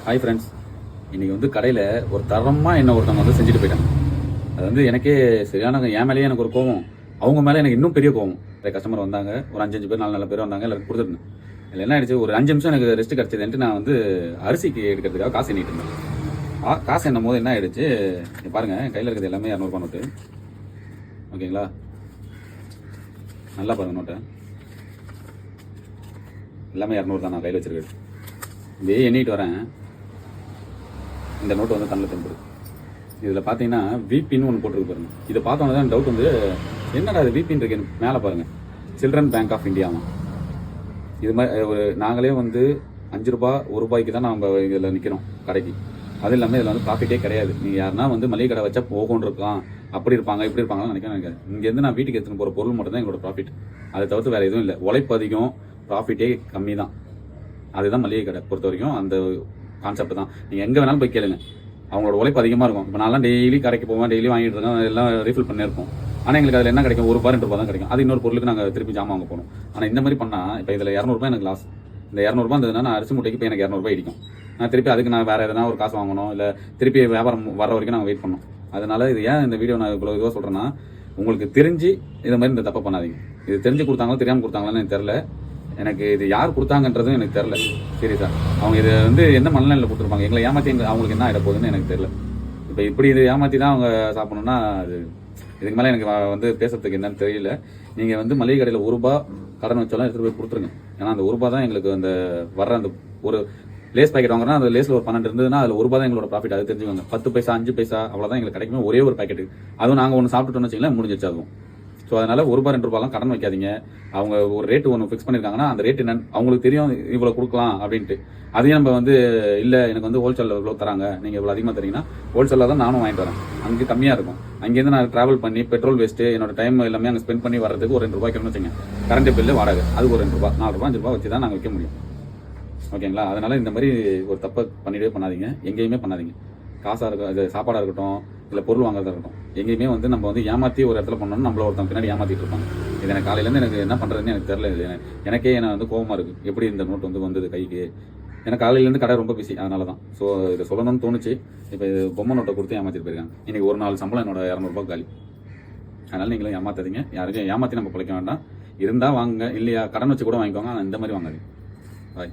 Hi friends, இன்றைக்கி வந்து கடையில் ஒரு தரமாக என்ன ஒருத்தவங்க வந்து செஞ்சுட்டு போயிட்டாங்க. அது வந்து எனக்கே சரியான என் மேலேயே எனக்கு ஒரு கோவம், அவங்க மேலே எனக்கு இன்னும் பெரிய கோவம். கஸ்டமர் வந்தாங்க, ஒரு 5 பேர் 4 பேர் வந்தாங்க, எல்லாருக்கும் கொடுத்துருந்தேன். இல்லை என்ன ஆயிடுச்சு, ஒரு 5 நிமிஷம் எனக்கு ரெஸ்ட் கிடச்சதுன்ட்டு நான் வந்து அரிசிக்கு எடுக்கிறதுக்காக காசு எண்ணிட்டு இருந்தேன். காசு எண்ணும் போது என்ன ஆயிடுச்சு, பாருங்கள் என் கையில் இருக்கிறது எல்லாமே 200 நோட்டு. ஓகேங்களா, நல்லா பாருங்கள் நோட்டை, எல்லாமே 200 தான் நான் கையில் வச்சுருக்கேன். இதே எண்ணிட்டு வரேன், இந்த நோட்டு வந்து கண்ணில் தென்புது. இதில் பார்த்தீங்கன்னா விபின்னு ஒன்று போட்டுருக்கு பாருங்க. இதை பார்த்தோன்னே தான் டவுட் வந்து, என்னடா அது விபின்னு இருக்கு மேலே பாருங்கள், சில்ட்ரன் பேங்க் ஆஃப் இந்தியாவும். இது மாதிரி நாங்களே வந்து 5 ரூபா 1 ரூபாய்க்கு தான் நம்ம இதில் நிற்கிறோம் கடைக்கு. அது இல்லாமல் இதில் வந்து ப்ராஃபிட்டே கிடையாது. நீங்கள் யாருன்னா வந்து மளிகை கடை வச்சா போகணும் இருக்கலாம், அப்படி இருப்பாங்க இப்படி இருப்பாங்கன்னு நினைக்கிறேன். இங்கேருந்து நான் வீட்டுக்கு எடுத்துன்னு போகிற பொருள் மட்டும் தான் எங்களோட ப்ராஃபிட். அதை தவிர்த்து வேறு எதுவும் இல்லை. உழைப்பு அதிகம், ப்ராஃபிட்டே கம்மி தான். அதுதான் மளிகை கடை பொறுத்த வரைக்கும் அந்த கான்செப்ட் தான். நீங்கள் எங்கே வேணாலும் போய் கேளுங்க, அவங்களோட உழைப்பு அதிகமாக இருக்கும். இப்போ நான்லாம் டெய்லி கடைக்கு போவேன், டெய்லி வாங்கிட்டு இருக்கேன், எல்லாம் ரீஃபில் பண்ணியிருப்போம். ஆனால் எங்களுக்கு அதில் என்ன கிடைக்கும், 1 ரூபா 2 ரூபா தான் கிடைக்கும். அது இன்னொரு பொருளுக்கு நாங்கள் திருப்பி ஜாமான் வாங்க போகணும். ஆனால் இந்த மாதிரி பண்ணால் இப்போ இதில் 200 ரூபாய் எனக்கு லாஸ். இந்த 200 ரூபா இருந்ததுன்னா நான் அரிசி மூட்டைக்கு இப்போ எனக்கு 200 ரூபாய் இடிக்கும். நான் திருப்பி அதுக்கு நான் வேறு எதனா ஒரு காசு வாங்கணும், இல்லை திருப்பி வியாபாரம் வர வரைக்கும் நாங்கள் வெயிட் பண்ணணும். அதனால இது ஏன் இந்த வீடியோ நான் இவ்வளோ இதுவாக சொல்கிறேன்னா, உங்களுக்கு தெரிஞ்சு இதை மாதிரி இந்த தப்பை பண்ணாதீங்க. இது தெரிஞ்சு கொடுத்தாங்களோ தெரியாமல் கொடுத்தாங்களான்னு எனக்கு தெரில. எனக்கு இது யார் கொடுத்தாங்கன்றதும் எனக்கு தெரில. சீரியஸா அவங்க இது வந்து என்ன மனநிலையில் கொடுத்துருப்பாங்க, எங்களை ஏமாற்றி அவங்களுக்கு என்ன ஆகிட போகுதுன்னு எனக்கு தெரில. இப்போ இப்படி இது ஏமாற்றி தான் அவங்க சாப்பிடணும்னா அது இதுக்கு மேலே எனக்கு வந்து பேசுறதுக்கு என்னன்னு தெரியல. நீங்கள் வந்து மளிகை கடையில் 1 ரூபா கடன் வச்சாலும் எடுத்துகிட்டு போய் கொடுத்துருங்க. ஏன்னா அந்த 1 ரூபா தான் எங்களுக்கு அந்த வர்ற அந்த ஒரு லேஸ் பாக்கெட் வாங்குறோம்னா அந்த லேஸில் ஒரு 12 இருந்ததுன்னா அதில் 1 ரூபா தான் எங்களோட ப்ராஃபிட். அது தெரிஞ்சுக்கோங்க. 10 பைசா 5 பைசா அவ்வளோதான் எங்களுக்கு கிடைக்குமே ஒரே ஒரு பாக்கெட்டு. அதுவும் நாங்கள் ஒன்று சாப்பிட்டுட்டோம்னு வச்சிங்களேன், முடிஞ்சிச்சு அதுவும். ஸோ அதனால் 1 ரூபா 2 ரூபாலாம் கடன் வைக்காதீங்க. அவங்க ஒரு ரேட்டு ஒன்று ஃபிக்ஸ் பண்ணியிருக்காங்கன்னா அந்த ரேட் என்னன்னு அவங்களுக்கு தெரியும், இவ்வளோ கொடுக்கலாம் அப்படின்ட்டு. அதையும் நம்ம வந்து இல்லை எனக்கு வந்து ஹோல்சேலில் இவ்வளோ தராங்க, நீங்கள் இவ்வளோ அதிகமாக தரீங்கன்னா ஹோல்சேலில் தான் நானும் வாங்கிட்டு வரேன். அங்கே கம்மியாக இருக்கும். அங்கேருந்து நான் ட்ராவல் பண்ணி பெட்ரோல் வேஸ்ட்டு என்னோட டைம் எல்லாமே அங்கே ஸ்பெண்ட் பண்ணி வரதுக்கு ஒரு 2 ரூபாய்க்கு வச்சுங்க. கரண்ட் பில்லு வாடகை அதுக்கு ஒரு 2 ரூபா 4 ரூபா 5 ரூபா வச்சு தான் நாங்கள் வைக்க முடியும். ஓகேங்களா, அதனால் இந்த மாதிரி ஒரு தப்பை பண்ணிடவே பண்ணாதீங்க, எங்கேயுமே பண்ணாதீங்க. காசாக இருக்கும், அது சாப்பாடாக இருக்கட்டும், இல்லை பொருள் வாங்குறதா இருக்கட்டும், எங்கேயுமே வந்து நம்ம வந்து ஏமாற்றி ஒரு இடத்துல பண்ணோம்னா நம்மள ஒருத்தன் பின்னாடி ஏமாற்றிட்டு இருப்பாங்க. இது எனக்கு காலையிலேருந்து எனக்கு என்ன பண்ணுறதுன்னு எனக்கு தெரியல. இது எனக்கே என்ன வந்து கோவமாக இருக்குது, எப்படி இந்த நோட் வந்து வந்தது கைக்கு. எனக்கு காலையிலேருந்து கடை ரொம்ப பிஸி, அதனால தான். ஸோ இதை சொல்லணும்னு தோணுச்சு. இப்போ இது பொம்மை நோட்டை கொடுத்து ஏமாற்றிட்டு போயிருக்காங்க. இன்றைக்கி ஒரு நாள் சம்பளம் என்னோட 200 ரூபாய் காலி. அதனால் நீங்களும் ஏமாத்தாதீங்க, யாருக்கும் ஏமாற்றி நம்ம பிழைக்க வேண்டாம். இருந்தால் வாங்குங்க, இல்லையா கடன் வச்சு கூட வாங்கிக்கோங்க, ஆனால் இந்த மாதிரி வாங்காதீங்க. பாய்.